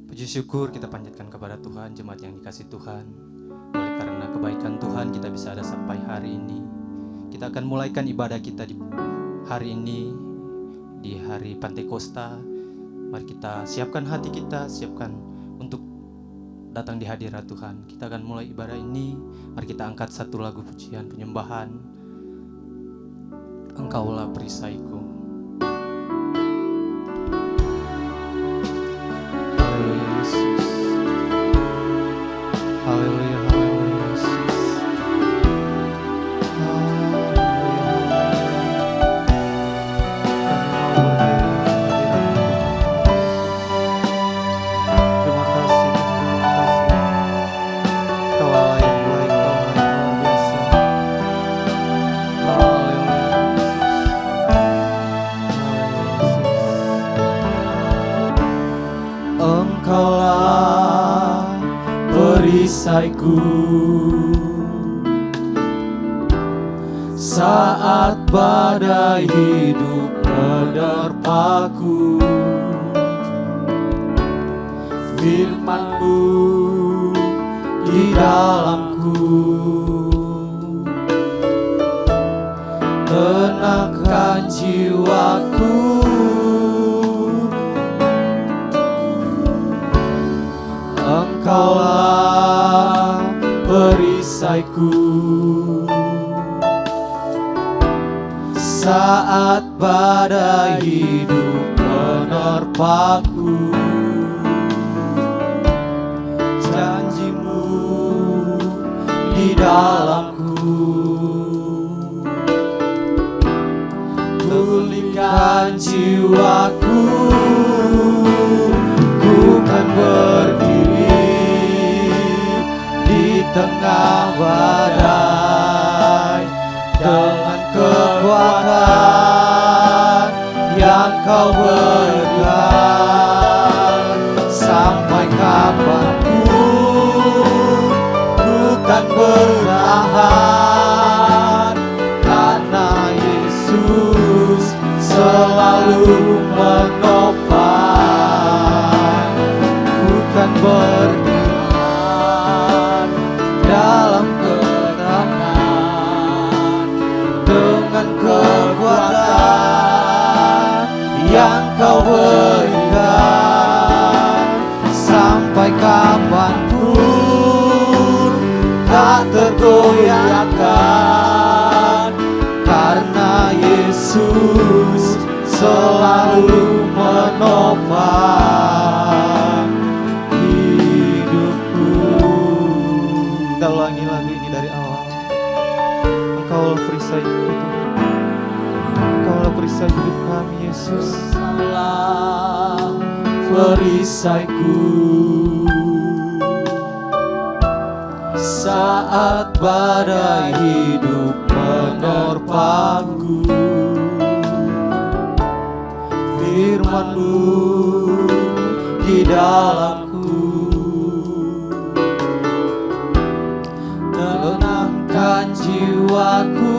Puji syukur kita panjatkan kepada Tuhan, jemaat yang dikasihi Tuhan. Oleh karena kebaikan Tuhan kita bisa ada sampai hari ini. Kita akan mulaikan ibadah kita di hari ini, di hari Pantekosta. Mari kita siapkan hati kita, siapkan untuk datang di hadirat Tuhan. Kita akan mulai ibadah ini. Mari kita angkat satu lagu pujian penyembahan. Engkaulah perisaiku. Haleluya, haleluya Yesus. Terima kasih, Kau Allah yang baik, Kau Allah yang luar biasa. Haleluya Yesus. Engkaulah perisaiku saat badai hidup menerpaku. Firman-Mu di dalamku tenangkan jiwaku. Engkaulah perisaiku saat badai hidup menerpaku. Janji-Mu di dalamku pulihkan jiwaku. Ku kan berdiri di tengah badai dengan kekuatan yang Kau berikan. Sampai kapanpun ku kan bertahan, karena Yesus selalu menopang. Ku kan bertahan dalam keterangan dengan kekuatan yang Kau berikan. Sampai kapanpun tak tergoyahkan, karena Yesus selalu menopang hidupku. Kita ulangi lagu ini dari awal. Engkaulah perisaiku, Engkaulah perisai hidup kami Yesus. Engkaulah perisaiku saat badai hidup menerpaku. Firman-Mu di dalamku tenangkan jiwaku.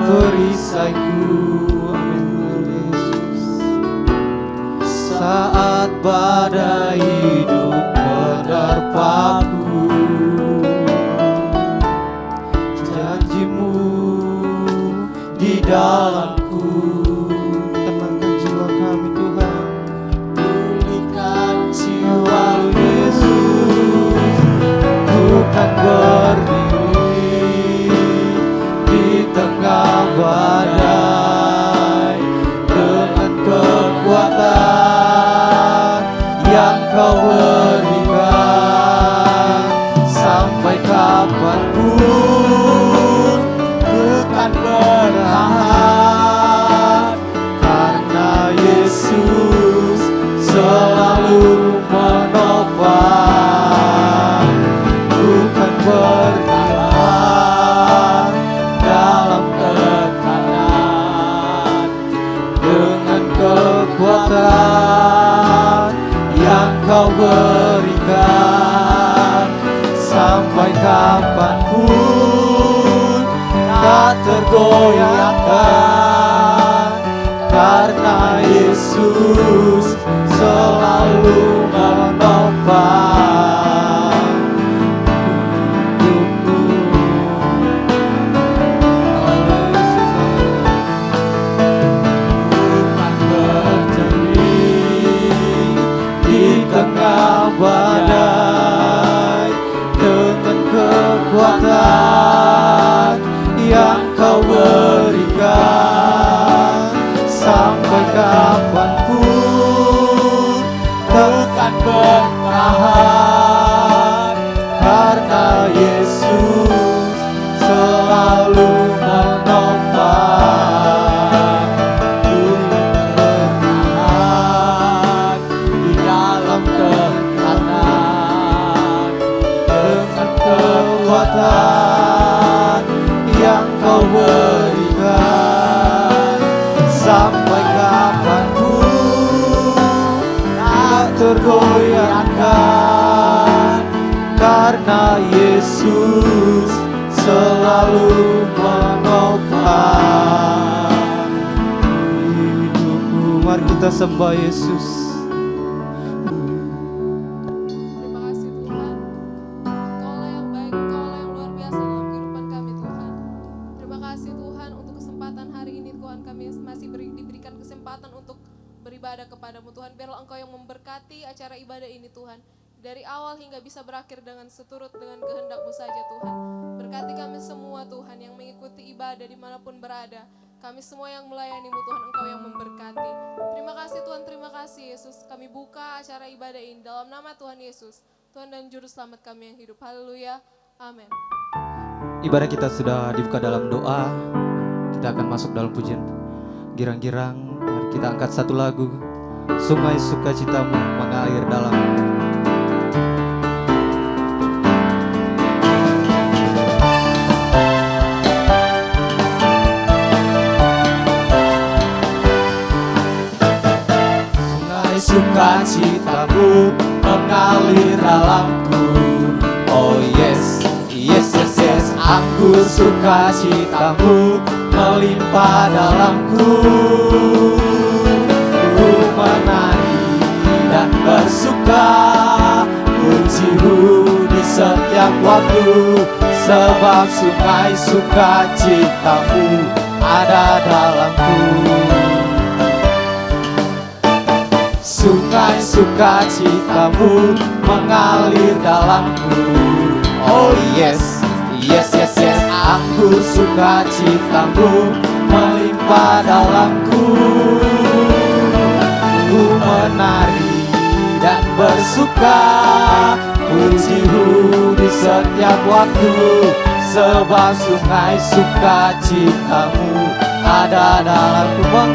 Perisaiku, amin Yesus, saat badai hidup menerpaku. Janji-Mu di dalamku tenangkan jiwa kami Tuhan. Pulihkan jiwa Yesus. Ku kan berdiri di tengah badai dengan kekuatan yang Kau berikan. Sampai kapanpun ku kan bertahan, tergoyahkan, karena Yesus selalu menopang hidupku. Bukan berdiri di tengah badai dengan kekuatan yang Kau berikan. Sampai kapanpun takkan bertahan, karena Yesus selalu menopang. Ku bertahan di dalam tekanan dengan kekuatan yang Kau berikan. Sampai kapanpun tak tergoyahkan, karena Yesus selalu menopang hidupku. Mari kita sembah Yesus. Terima kasih Tuhan, Kaulah yang baik, Kaulah yang luar biasa dalam kehidupan kami Tuhan. Terima kasih Tuhan untuk kesempatan hari ini Tuhan, kami masih diberikan kesempatan untuk beribadah kepadamu Tuhan. Biarlah Engkau yang memberkati acara ibadah ini Tuhan, dari awal hingga bisa berakhir dengan seturut dengan kehendak-Mu saja Tuhan. Berkati kami semua Tuhan yang mengikuti ibadah dimanapun berada. Kami semua yang melayani-Mu Tuhan, Engkau yang memberkati. Terima kasih Tuhan, terima kasih Yesus. Kami buka acara ibadah ini dalam nama Tuhan Yesus, Tuhan dan Juru Selamat kami yang hidup. Haleluya, amin. Ibadah kita sudah dibuka dalam doa. Kita akan masuk dalam pujian girang-girang. Mari kita angkat satu lagu, Sungai Sukacitamu mengalir dalamku. Sungai sukacitamu mengalir dalamku. Oh yes, yes, yes, yes. Anggur sukacitamu melimpah dalamku. Ku menari dan bersuka, pujimu di setiap waktu, sebab sungai sukacitamu ada dalamku. Sungai sukacitamu mengalir dalamku. Oh yes, yes, yes, yes. Anggur sukacitamu melimpah dalamku. Ku menari dan bersuka, pujimu di setiap waktu, sebab sungai sukacitamu ada dalamku.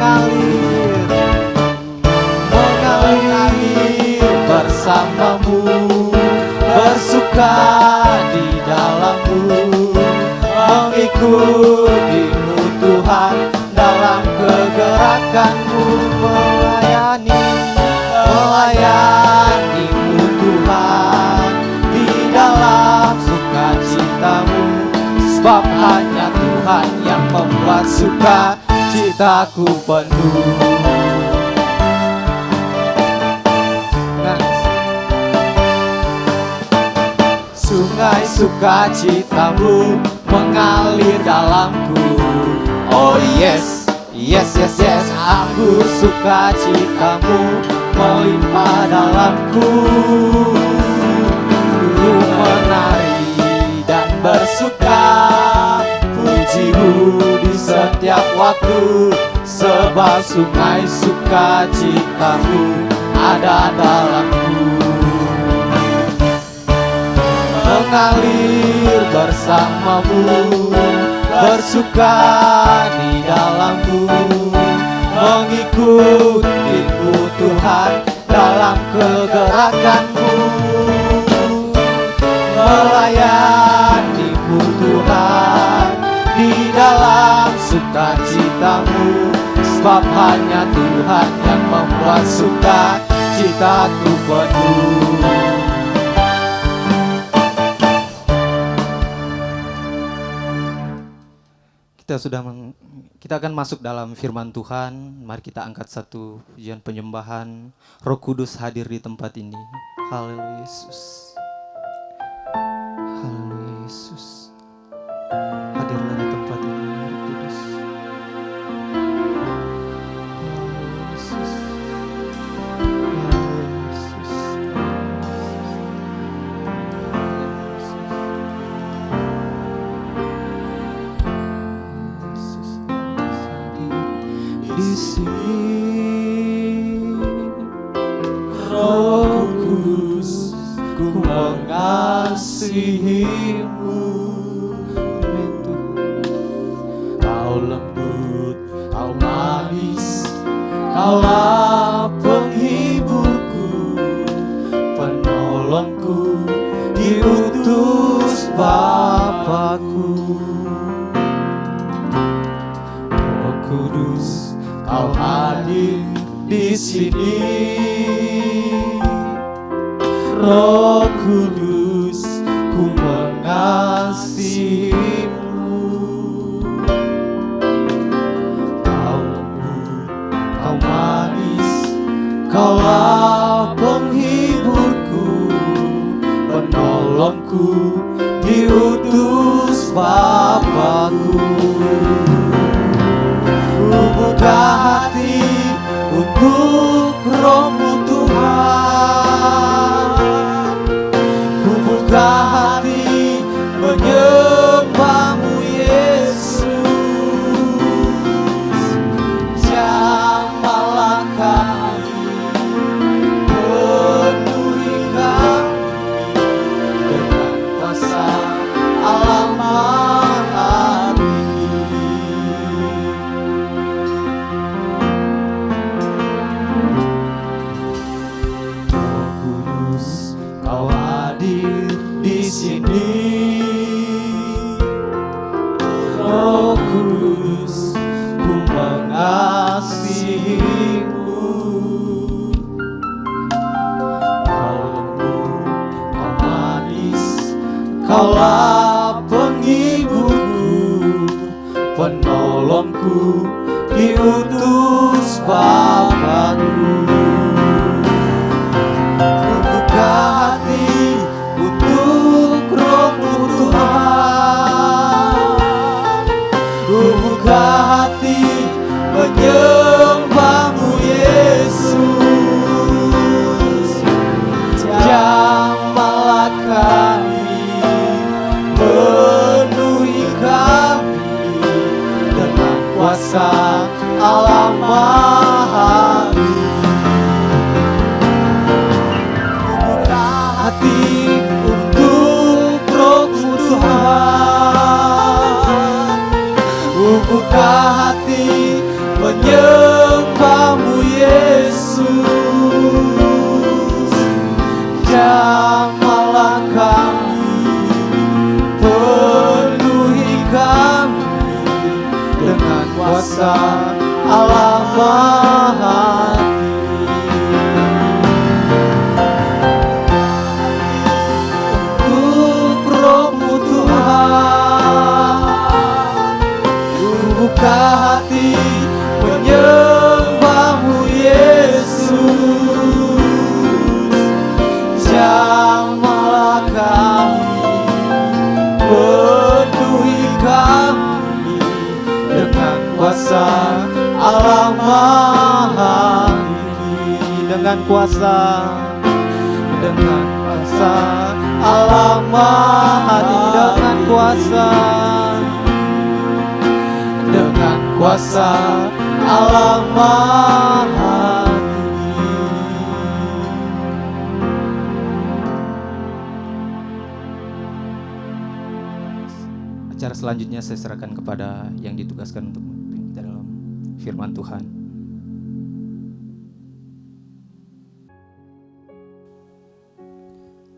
Mengalir bersamamu, bersuka di dalammu, mengikutimu Tuhan dalam kegerakanmu, melayanimu Tuhan di dalam sukacitamu, sebab hanya Tuhan yang membuat sukacitaku penuh. Sungai sukacitamu mengalir dalamku. Oh yes, yes, yes, yes. Anggur sukacitamu melimpah dalamku. Ku menari dan bersuka, pujimu di setiap waktu, sebab sungai sukacitamu ada dalamku. Mengalir bersamamu, bersuka di dalammu, mengikutimu Tuhan dalam kegerakanmu, melayanimu Tuhan di dalam sukacitamu, sebab hanya Tuhan yang membuat sukacitaku penuh. Kita kita akan masuk dalam firman Tuhan. Mari kita angkat satu pujian penyembahan. Roh Kudus hadir di tempat ini. Haleluya Yesus. Haleluya Yesus. Hadirlah di tempat ini Roh Kudus. Haleluya Yesus. Haleluya Yesus. Di sini Roh Kudus, ku mengasihimu. Kau lembut, kau manis, kaulah penghiburku, penolongku, diutus Bapakku. Roh Kudus, kau hadir di sini. Roh Kudus, ku mengasihimu. Kau lembut, kau manis, kaulah penghiburku, penolongku, diutus Bapakku. Ku buka hati untuk Roh-Mu Tuhan. Ku buka hati menyembah-Mu Yesus. Jamahlah kami, penuhi kami dengan kuasa Allah Maha Tinggi. Roh Kudus, kau hadir di sini. Roh Kudus, ku mengasihimu. Kau lembut, kau manis, kaulah penghiburku, penolongku, diutus Bapakku. Ku buka hati untuk Roh-Mu Tuhan. Ku buka hati menyembah-Mu Yesus. Jamahlah kami, penuhi kami dengan kuasa Allah Maha Tinggi. Ku buka hati untuk Roh-Mu Tuhan. Ku buka hati menyembah-Mu Yesus. Jamahlah kami, penuhi kami dengan kuasa Allah Maha Tinggi. Untuk Roh-Mu Tuhan, ku buka hati menyembah-Mu Yesus. Jamahlah kami, penuhi kami dengan kuasa Allah Maha Tinggi. Dengan kuasa Allah Maha Tinggi. Dengan kuasa Allah Maha Tinggi. Acara selanjutnya saya serahkan kepada yang ditugaskan untuk memimpin kita dalam firman Tuhan.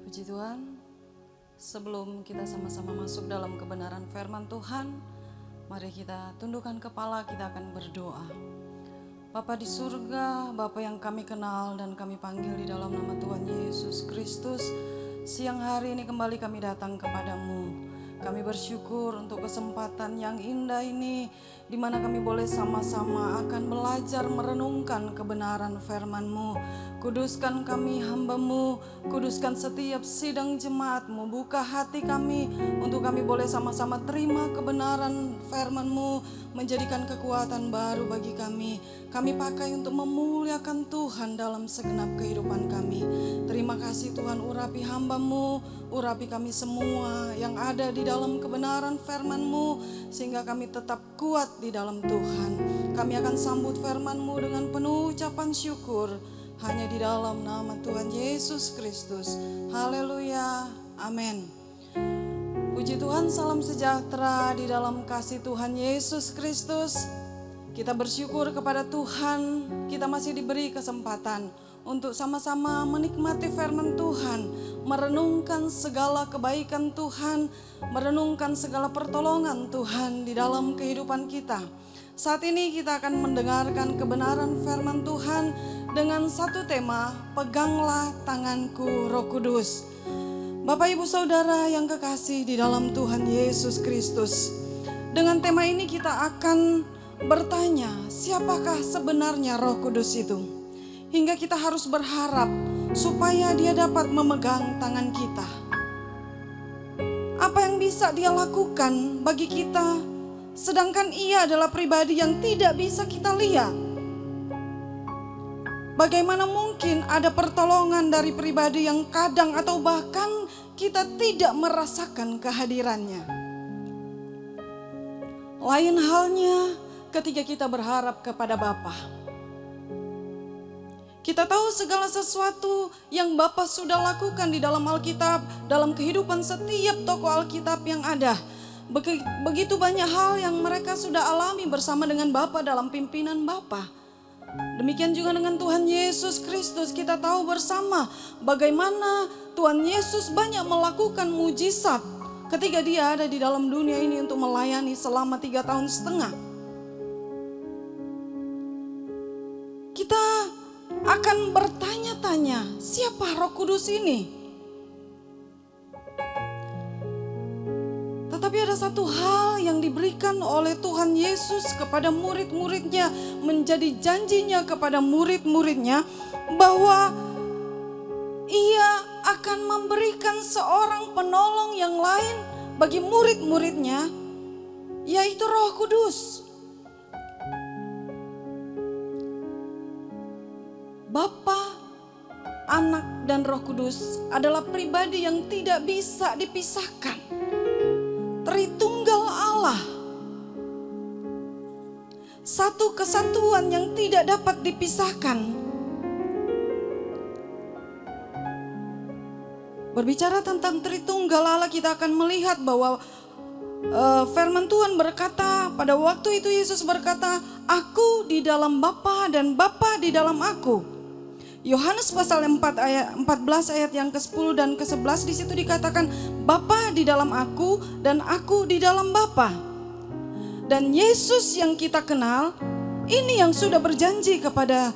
Puji Tuhan, sebelum kita sama-sama masuk dalam kebenaran firman Tuhan, mari kita tundukkan kepala, kita akan berdoa. Bapa di surga, Bapa yang kami kenal dan kami panggil di dalam nama Tuhan Yesus Kristus, siang hari ini kembali kami datang kepadamu. Kami bersyukur untuk kesempatan yang indah ini, di mana kami boleh sama-sama akan belajar merenungkan kebenaran firman-Mu. Kuduskan kami hamba-Mu, kuduskan setiap sidang jemaat-Mu. Buka hati kami untuk kami boleh sama-sama terima kebenaran firman-Mu, menjadikan kekuatan baru bagi kami. Kami pakai untuk memuliakan Tuhan dalam segenap kehidupan kami. Terima kasih Tuhan, urapi hamba-Mu, urapi kami semua yang ada di dalam kebenaran firman-Mu, sehingga kami tetap kuat di dalam Tuhan. Kami akan sambut firman-Mu dengan penuh ucapan syukur, hanya di dalam nama Tuhan Yesus Kristus. Haleluya, amin. Puji Tuhan, salam sejahtera di dalam kasih Tuhan Yesus Kristus. Kita bersyukur kepada Tuhan, kita masih diberi kesempatan untuk sama-sama menikmati firman Tuhan, merenungkan segala kebaikan Tuhan, merenungkan segala pertolongan Tuhan di dalam kehidupan kita. Saat ini kita akan mendengarkan kebenaran firman Tuhan dengan satu tema, peganglah tanganku Roh Kudus. Bapak Ibu Saudara yang kekasih di dalam Tuhan Yesus Kristus, dengan tema ini kita akan bertanya, siapakah sebenarnya Roh Kudus itu? Hingga kita harus berharap supaya Dia dapat memegang tangan kita. Apa yang bisa Dia lakukan bagi kita, sedangkan Ia adalah pribadi yang tidak bisa kita lihat? Bagaimana mungkin ada pertolongan dari pribadi yang kadang atau bahkan kita tidak merasakan kehadirannya? Lain halnya ketika kita berharap kepada Bapa. Kita tahu segala sesuatu yang Bapa sudah lakukan di dalam Alkitab, dalam kehidupan setiap tokoh Alkitab yang ada. Begitu banyak hal yang mereka sudah alami bersama dengan Bapa dalam pimpinan Bapa. Demikian juga dengan Tuhan Yesus Kristus, kita tahu bersama bagaimana Tuhan Yesus banyak melakukan mujizat ketika Dia ada di dalam dunia ini untuk melayani selama 3,5 tahun. Kita akan bertanya-tanya, siapa Roh Kudus ini? Tetapi ada satu hal yang diberikan oleh Tuhan Yesus kepada murid-muridnya, menjadi janjinya kepada murid-muridnya, bahwa Ia akan memberikan seorang penolong yang lain bagi murid-muridnya, yaitu Roh Kudus. Bapa, Anak, dan Roh Kudus adalah pribadi yang tidak bisa dipisahkan. Tritunggal Allah, satu kesatuan yang tidak dapat dipisahkan. Berbicara tentang Tritunggal Allah, kita akan melihat bahwa firman Tuhan berkata, pada waktu itu Yesus berkata, aku di dalam Bapa dan Bapa di dalam aku. Yohanes pasal 4 ayat 14 ayat yang ke-10 dan ke-11, di situ dikatakan Bapa di dalam aku dan aku di dalam Bapa. Dan Yesus yang kita kenal ini yang sudah berjanji kepada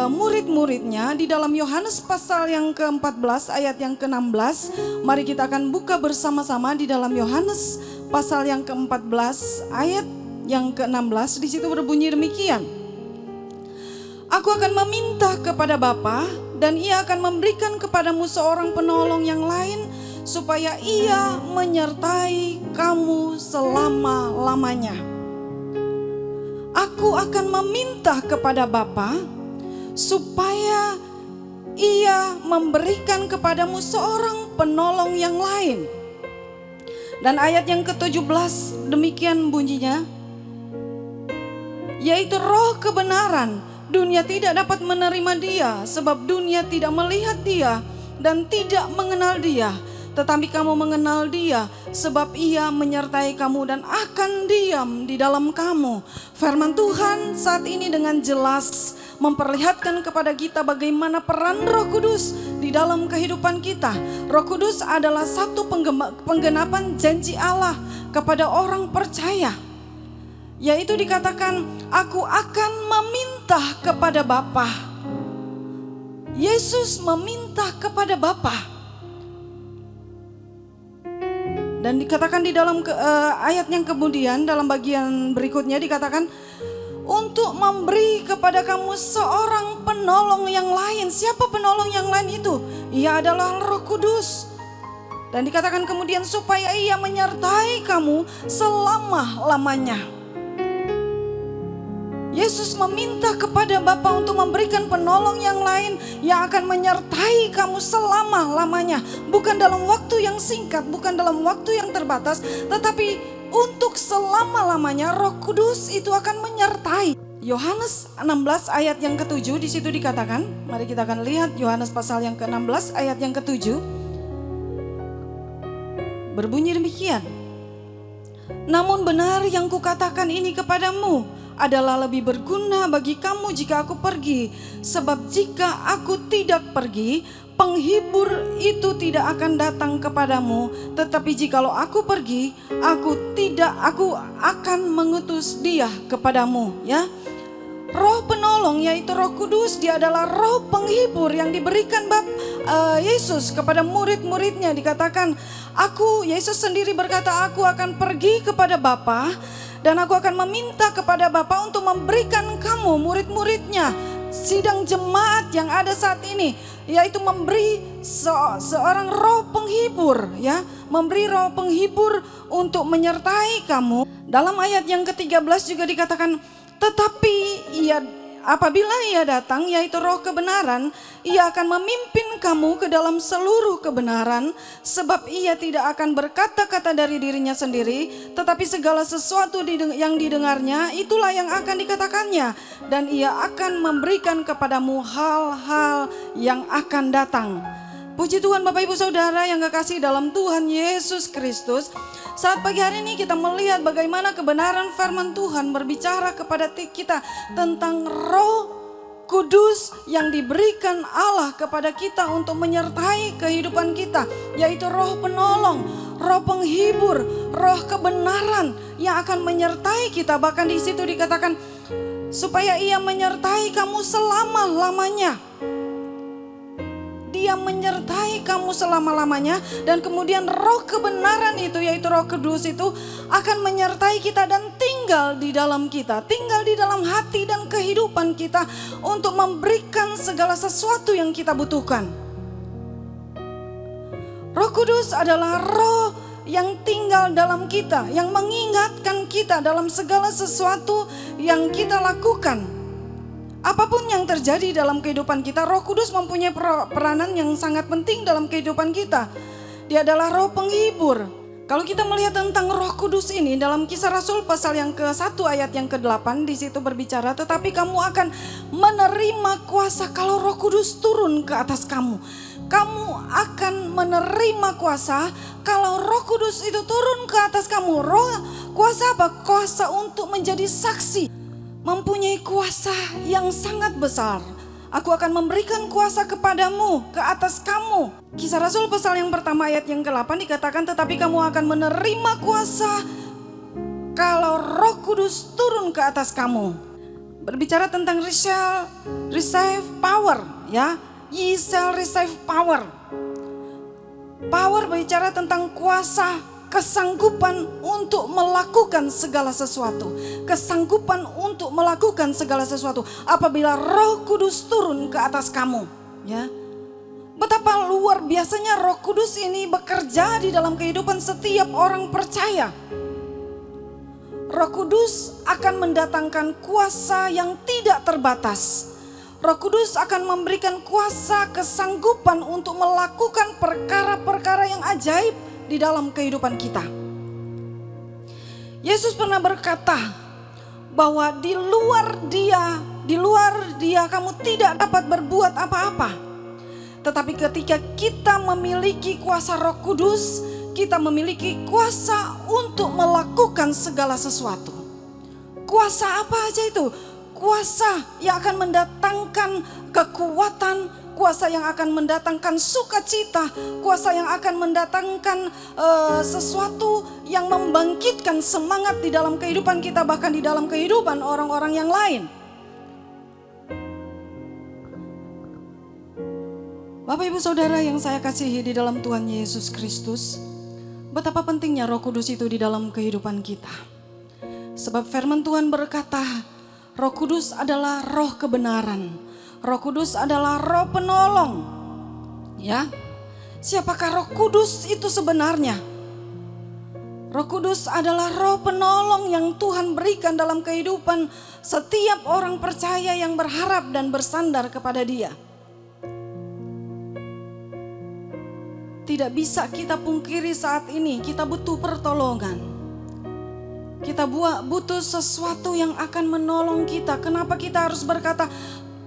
murid-muridnya di dalam Yohanes pasal yang ke-14 ayat yang ke-16. Mari kita akan buka bersama-sama di dalam Yohanes pasal yang ke-14 ayat yang ke-16. Di situ berbunyi demikian. Aku akan meminta kepada Bapa dan Ia akan memberikan kepadamu seorang penolong yang lain, supaya Ia menyertai kamu selama-lamanya. Aku akan meminta kepada Bapa supaya Ia memberikan kepadamu seorang penolong yang lain. Dan ayat yang ke-17 demikian bunyinya, yaitu Roh kebenaran. Dunia tidak dapat menerima Dia, sebab dunia tidak melihat Dia dan tidak mengenal Dia. Tetapi kamu mengenal Dia, sebab Ia menyertai kamu dan akan diam di dalam kamu. Firman Tuhan saat ini dengan jelas memperlihatkan kepada kita bagaimana peran Roh Kudus di dalam kehidupan kita. Roh Kudus adalah satu penggenapan janji Allah kepada orang percaya, yaitu dikatakan, aku akan meminta kepada Bapa. Yesus meminta kepada Bapa. Dan dikatakan di dalam ayat yang kemudian, dalam bagian berikutnya dikatakan untuk memberi kepada kamu seorang penolong yang lain. Siapa penolong yang lain itu? Ia adalah Roh Kudus. Dan dikatakan kemudian supaya ia menyertai kamu selama-lamanya. Yesus meminta kepada Bapa untuk memberikan penolong yang lain yang akan menyertai kamu selama-lamanya. Bukan dalam waktu yang singkat, bukan dalam waktu yang terbatas, tetapi untuk selama-lamanya Roh Kudus itu akan menyertai. Yohanes 16 ayat yang ke-7 di situ dikatakan, mari kita akan lihat Yohanes pasal yang ke-16 ayat yang ke-7. Berbunyi demikian. Namun benar yang kukatakan ini kepadamu adalah lebih berguna bagi kamu jika aku pergi. Sebab jika aku tidak pergi, penghibur itu tidak akan datang kepadamu. Tetapi jikalau aku pergi, aku akan mengutus dia kepadamu. Ya, Roh penolong yaitu Roh Kudus, dia adalah roh penghibur yang diberikan Yesus kepada murid-muridnya. Dikatakan, Yesus sendiri berkata, aku akan pergi kepada Bapa dan aku akan meminta kepada Bapa untuk memberikan kamu murid-muridnya, sidang jemaat yang ada saat ini, yaitu memberi seorang roh penghibur, ya, memberi roh penghibur untuk menyertai kamu. Dalam ayat yang ke-13 juga dikatakan, tetapi apabila ia datang, yaitu Roh kebenaran, ia akan memimpin kamu ke dalam seluruh kebenaran, sebab ia tidak akan berkata-kata dari dirinya sendiri, tetapi segala sesuatu yang didengarnya itulah yang akan dikatakannya, dan ia akan memberikan kepadamu hal-hal yang akan datang. Puji Tuhan Bapak Ibu Saudara yang kekasih dalam Tuhan Yesus Kristus. Saat pagi hari ini kita melihat bagaimana kebenaran firman Tuhan berbicara kepada kita tentang Roh Kudus yang diberikan Allah kepada kita untuk menyertai kehidupan kita, yaitu roh penolong, roh penghibur, roh kebenaran yang akan menyertai kita. Bahkan di situ dikatakan supaya ia menyertai kamu selama-lamanya. Dia menyertai kamu selama-lamanya, dan kemudian roh kebenaran itu yaitu Roh Kudus itu akan menyertai kita dan tinggal di dalam kita, tinggal di dalam hati dan kehidupan kita untuk memberikan segala sesuatu yang kita butuhkan. Roh Kudus adalah roh yang tinggal dalam kita, yang mengingatkan kita dalam segala sesuatu yang kita lakukan. Apapun yang terjadi dalam kehidupan kita, Roh Kudus mempunyai peranan yang sangat penting dalam kehidupan kita. Dia adalah roh penghibur. Kalau kita melihat tentang Roh Kudus ini dalam Kisah Rasul pasal yang ke-1 ayat yang ke-8, di situ berbicara, tetapi kamu akan menerima kuasa kalau Roh Kudus turun ke atas kamu. Kamu akan menerima kuasa kalau Roh Kudus itu turun ke atas kamu. Kuasa apa? Kuasa untuk menjadi saksi. Mempunyai kuasa yang sangat besar. Aku akan memberikan kuasa kepadamu, ke atas kamu. Kisah Rasul pasal yang pertama ayat yang ke-8 dikatakan, tetapi kamu akan menerima kuasa kalau Roh Kudus turun ke atas kamu. Berbicara tentang receive power, ya. Ye shall receive power. Power berbicara tentang kuasa, kesanggupan untuk melakukan segala sesuatu. Kesanggupan untuk melakukan segala sesuatu apabila Roh Kudus turun ke atas kamu, ya. Betapa luar biasanya Roh Kudus ini bekerja di dalam kehidupan setiap orang percaya. Roh Kudus akan mendatangkan kuasa yang tidak terbatas. Roh Kudus akan memberikan kuasa, kesanggupan untuk melakukan perkara-perkara yang ajaib di dalam kehidupan kita. Yesus pernah berkata bahwa di luar dia kamu tidak dapat berbuat apa-apa. Tetapi ketika kita memiliki kuasa Roh Kudus, kita memiliki kuasa untuk melakukan segala sesuatu. Kuasa apa aja itu? Kuasa yang akan mendatangkan kekuatan, kuasa yang akan mendatangkan sukacita, kuasa yang akan mendatangkan sesuatu yang membangkitkan semangat di dalam kehidupan kita, bahkan di dalam kehidupan orang-orang yang lain. Bapak Ibu Saudara yang saya kasihi di dalam Tuhan Yesus Kristus, betapa pentingnya Roh Kudus itu di dalam kehidupan kita. Sebab firman Tuhan berkata, Roh Kudus adalah roh kebenaran. Roh Kudus adalah roh penolong. Ya. Siapakah Roh Kudus itu sebenarnya? Roh Kudus adalah roh penolong yang Tuhan berikan dalam kehidupan setiap orang percaya yang berharap dan bersandar kepada Dia. Tidak bisa kita pungkiri saat ini kita butuh pertolongan. Kita butuh sesuatu yang akan menolong kita. Kenapa kita harus berkata,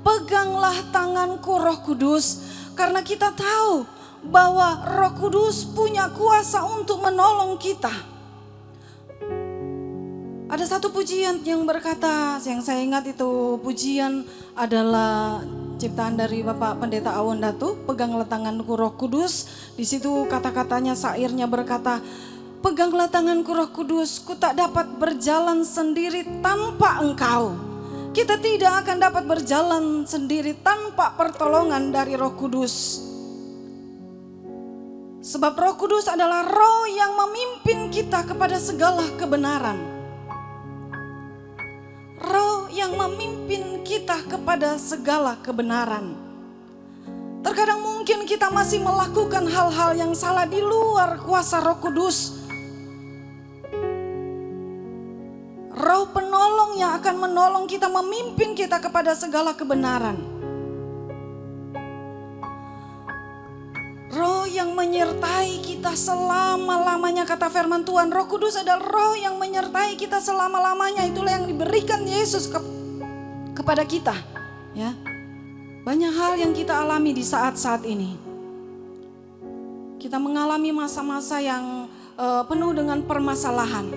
peganglah tanganku Roh Kudus? Karena kita tahu bahwa Roh Kudus punya kuasa untuk menolong kita. Ada satu pujian yang berkata, yang saya ingat itu pujian adalah ciptaan dari Bapak Pendeta Awon Datu, peganglah tanganku Roh Kudus. Di situ kata-katanya, syairnya berkata, peganglah tanganku Roh Kudus, ku tak dapat berjalan sendiri tanpa Engkau. Kita tidak akan dapat berjalan sendiri tanpa pertolongan dari Roh Kudus. Sebab Roh Kudus adalah roh yang memimpin kita kepada segala kebenaran. Roh yang memimpin kita kepada segala kebenaran. Terkadang mungkin kita masih melakukan hal-hal yang salah di luar kuasa Roh Kudus. Roh penolong yang akan menolong kita, memimpin kita kepada segala kebenaran. Roh yang menyertai kita selama-lamanya, kata firman Tuhan. Roh Kudus adalah roh yang menyertai kita selama-lamanya. Itulah yang diberikan Yesus kepada kita. Ya, banyak hal yang kita alami di saat-saat ini. Kita mengalami masa-masa yang penuh dengan permasalahan.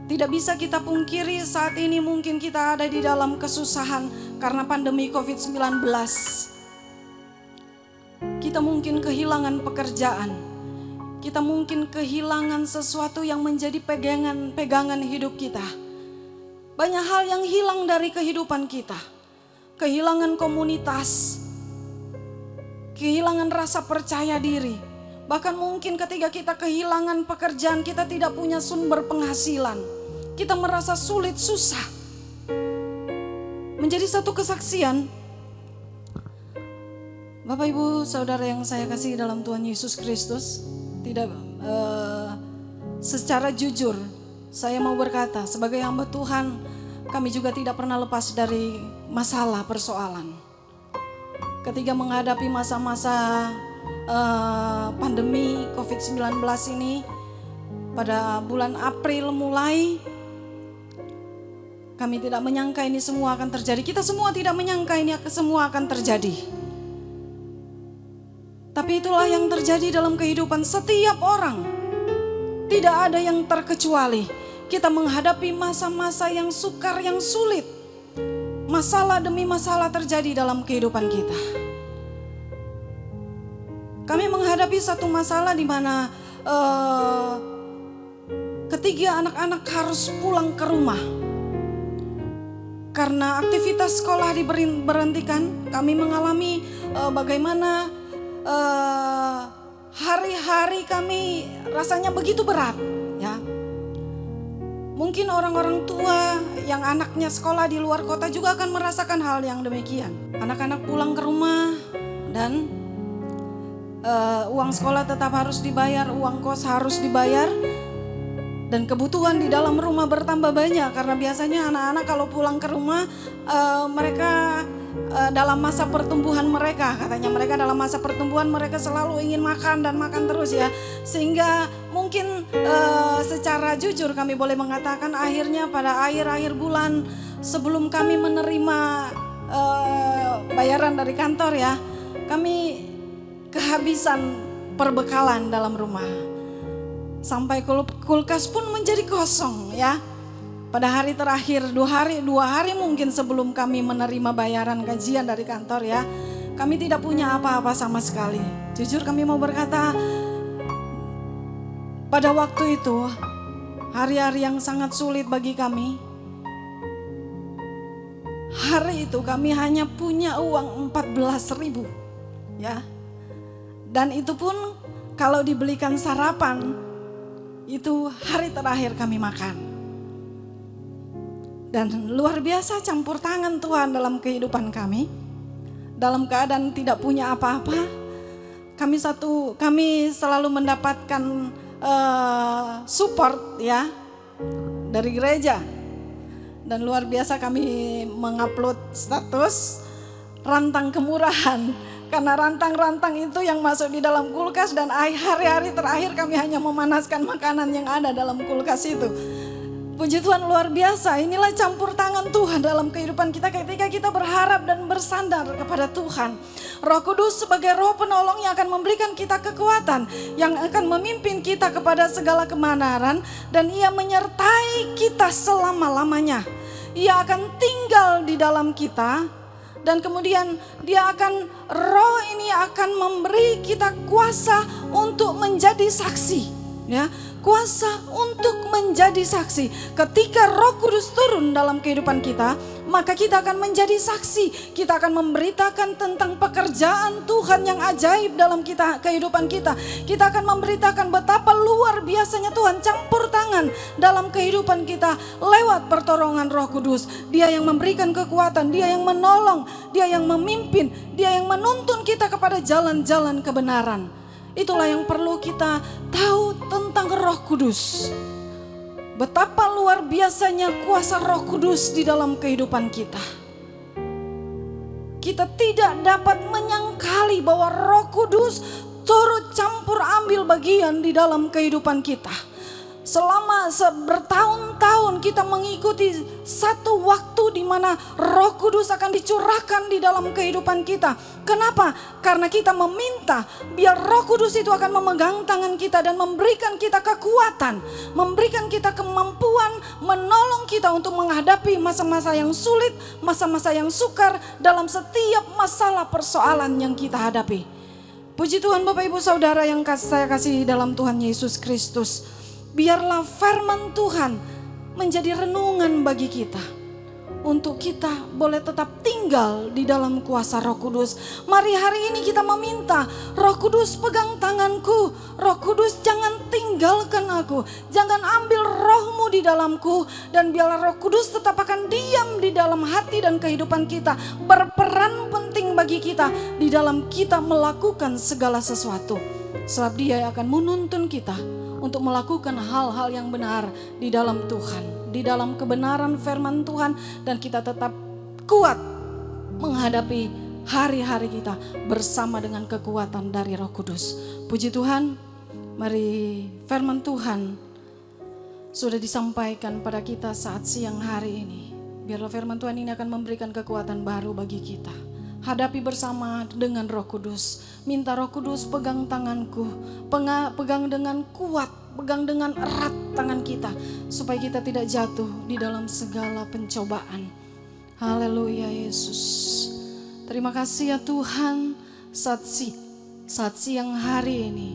Tidak bisa kita pungkiri saat ini mungkin kita ada di dalam kesusahan karena pandemi COVID-19. Kita mungkin kehilangan pekerjaan. Kita mungkin kehilangan sesuatu yang menjadi pegangan hidup kita. Banyak hal yang hilang dari kehidupan kita. Kehilangan komunitas. Kehilangan rasa percaya diri. Bahkan mungkin ketika kita kehilangan pekerjaan, kita tidak punya sumber penghasilan. Kita merasa sulit, susah. Menjadi satu kesaksian, Bapak Ibu Saudara yang saya kasih dalam Tuhan Yesus Kristus, tidak secara jujur saya mau berkata, sebagai hamba Tuhan, kami juga tidak pernah lepas dari masalah persoalan. Ketika menghadapi masa-masa pandemi COVID-19 ini, pada bulan April mulai, kami tidak menyangka ini semua akan terjadi. Kita semua tidak menyangka ini semua akan terjadi. Tapi itulah yang terjadi dalam kehidupan setiap orang. Tidak ada yang terkecuali. Kita menghadapi masa-masa yang sukar, yang sulit. Masalah demi masalah terjadi dalam kehidupan kita. Kami menghadapi satu masalah di mana ketiga anak-anak harus pulang ke rumah. Karena aktivitas sekolah diberhentikan, kami mengalami bagaimana hari-hari kami rasanya begitu berat, ya. Mungkin orang-orang tua yang anaknya sekolah di luar kota juga akan merasakan hal yang demikian. Anak-anak pulang ke rumah dan uang sekolah tetap harus dibayar, uang kos harus dibayar. Dan kebutuhan di dalam rumah bertambah banyak karena biasanya anak-anak kalau pulang ke rumah mereka dalam masa pertumbuhan mereka, katanya mereka dalam masa pertumbuhan mereka selalu ingin makan dan makan terus ya. Sehingga mungkin secara jujur kami boleh mengatakan akhirnya pada akhir-akhir bulan sebelum kami menerima bayaran dari kantor ya, kami kehabisan perbekalan dalam rumah. Sampai kulkas pun menjadi kosong ya. Pada hari terakhir dua hari mungkin sebelum kami menerima bayaran gajian dari kantor ya, kami tidak punya apa-apa sama sekali. Jujur kami mau berkata, pada waktu itu hari-hari yang sangat sulit bagi kami. Hari itu kami hanya punya uang 14.000 ya. Dan itu pun kalau dibelikan sarapan itu hari terakhir kami makan. Dan luar biasa campur tangan Tuhan dalam kehidupan kami. Dalam keadaan tidak punya apa-apa, kami selalu mendapatkan support ya dari gereja. Dan luar biasa kami mengupload status rantang kemurahan. Karena rantang-rantang itu yang masuk di dalam kulkas, dan hari-hari terakhir kami hanya memanaskan makanan yang ada dalam kulkas itu. Puji Tuhan, luar biasa. Inilah campur tangan Tuhan dalam kehidupan kita ketika kita berharap dan bersandar kepada Tuhan. Roh Kudus sebagai roh penolong yang akan memberikan kita kekuatan, yang akan memimpin kita kepada segala kebenaran, dan Ia menyertai kita selama-lamanya. Ia akan tinggal di dalam kita. Dan kemudian roh ini akan memberi kita kuasa untuk menjadi saksi, ya, kuasa untuk menjadi saksi. Ketika Roh Kudus turun dalam kehidupan kita, maka kita akan menjadi saksi. Kita akan memberitakan tentang pekerjaan Tuhan yang ajaib dalam kehidupan kita. Kita akan memberitakan betapa luar biasanya Tuhan campur tangan dalam kehidupan kita lewat pertolongan Roh Kudus. Dia yang memberikan kekuatan, Dia yang menolong, Dia yang memimpin, Dia yang menuntun kita kepada jalan-jalan kebenaran. Itulah yang perlu kita tahu tentang Roh Kudus. Betapa luar biasanya kuasa Roh Kudus di dalam kehidupan kita. Kita tidak dapat menyangkali bahwa Roh Kudus turut campur ambil bagian di dalam kehidupan kita. Selama bertahun-tahun kita mengikuti satu waktu di mana Roh Kudus akan dicurahkan di dalam kehidupan kita. Kenapa? Karena kita meminta biar Roh Kudus itu akan memegang tangan kita dan memberikan kita kekuatan, memberikan kita kemampuan, menolong kita untuk menghadapi masa-masa yang sulit, masa-masa yang sukar dalam setiap masalah persoalan yang kita hadapi. Puji Tuhan Bapak Ibu Saudara yang saya kasih dalam Tuhan Yesus Kristus. Biarlah firman Tuhan menjadi renungan bagi kita, untuk kita boleh tetap tinggal di dalam kuasa Roh Kudus. Mari hari ini kita meminta, Roh Kudus pegang tanganku, Roh Kudus jangan tinggalkan aku, jangan ambil rohmu di dalamku, dan biarlah Roh Kudus tetap akan diam di dalam hati dan kehidupan kita, berperan penting bagi kita di dalam kita melakukan segala sesuatu. Sebab Dia akan menuntun kita untuk melakukan hal-hal yang benar di dalam Tuhan, di dalam kebenaran firman Tuhan, dan kita tetap kuat menghadapi hari-hari kita bersama dengan kekuatan dari Roh Kudus. Puji Tuhan, mari firman Tuhan sudah disampaikan pada kita saat siang hari ini. Biarlah firman Tuhan ini akan memberikan kekuatan baru bagi kita. Hadapi bersama dengan Roh Kudus. Minta Roh Kudus pegang tanganku, pegang dengan kuat, pegang dengan erat tangan kita, supaya kita tidak jatuh di dalam segala pencobaan. Haleluya Yesus. Terima kasih ya Tuhan, saat siang hari ini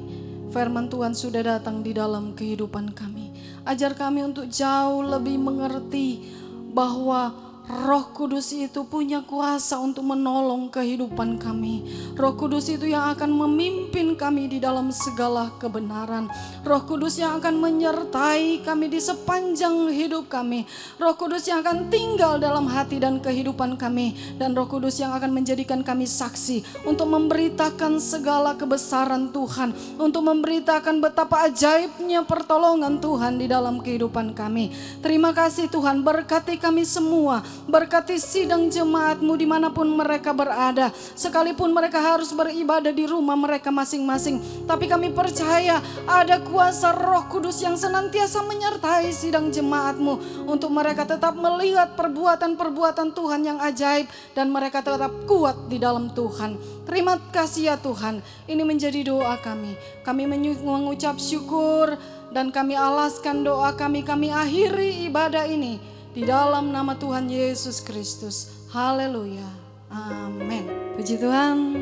firman Tuhan sudah datang di dalam kehidupan kami. Ajar kami untuk jauh lebih mengerti bahwa Roh Kudus itu punya kuasa untuk menolong kehidupan kami. Roh Kudus itu yang akan memimpin kami di dalam segala kebenaran. Roh Kudus yang akan menyertai kami di sepanjang hidup kami. Roh Kudus yang akan tinggal dalam hati dan kehidupan kami. Dan Roh Kudus yang akan menjadikan kami saksi untuk memberitakan segala kebesaran Tuhan, untuk memberitakan betapa ajaibnya pertolongan Tuhan di dalam kehidupan kami. Terima kasih Tuhan, berkati kami semua. Berkati sidang jemaat-Mu dimanapun mereka berada. Sekalipun mereka harus beribadah di rumah mereka masing-masing, tapi kami percaya ada kuasa Roh Kudus yang senantiasa menyertai sidang jemaat-Mu, untuk mereka tetap melihat perbuatan-perbuatan Tuhan yang ajaib, dan mereka tetap kuat di dalam Tuhan. Terima kasih ya Tuhan. Ini menjadi doa kami. Kami mengucap syukur, dan kami alaskan doa kami akhiri ibadah ini di dalam nama Tuhan Yesus Kristus. Haleluya. Amin. Puji Tuhan.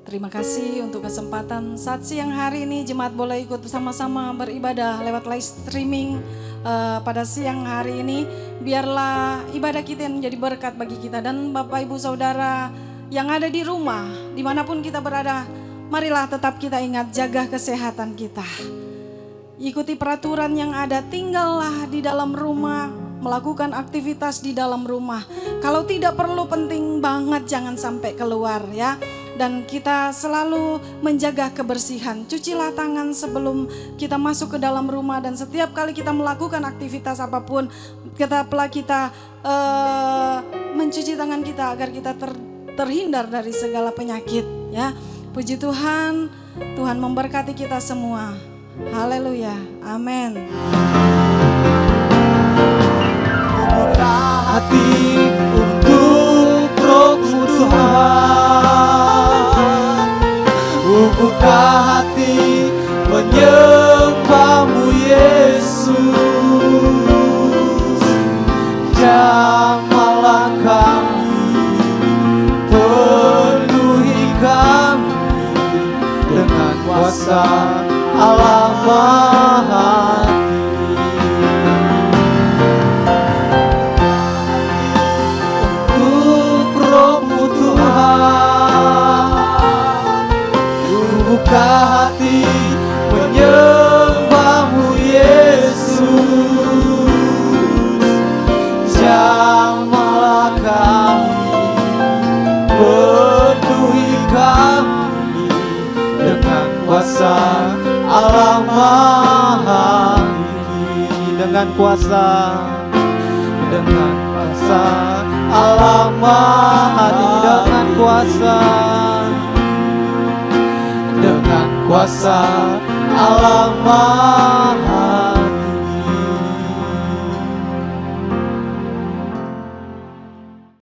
Terima kasih untuk kesempatan saat siang hari ini jemaat boleh ikut bersama-sama beribadah lewat live streaming pada siang hari ini. Biarlah ibadah kita menjadi berkat bagi kita. Dan Bapak Ibu Saudara yang ada di rumah, dimanapun kita berada, marilah tetap kita ingat jaga kesehatan kita. ikuti peraturan yang ada, tinggallah di dalam rumah, melakukan aktivitas di dalam rumah. Kalau tidak perlu penting banget jangan sampai keluar ya. Dan kita selalu menjaga kebersihan. Cucilah tangan sebelum kita masuk ke dalam rumah, dan setiap kali kita melakukan aktivitas apapun, tetaplah kita mencuci tangan kita agar kita terhindar dari segala penyakit ya. Puji Tuhan, Tuhan memberkati kita semua. Haleluya. Amin. Buka hati untuk Roh-Mu Tuhan, buka hati menyembah-Mu Yesus. Jamahlah kami, penuhi kami dengan kuasa Allah Maha buka hati menyembah-Mu Yesus. Jamahlah kami, penuhi kami dengan kuasa Allah Maha Tinggi. Dengan kuasa Allah Maha Tinggi. Dengan kuasa Allah Maha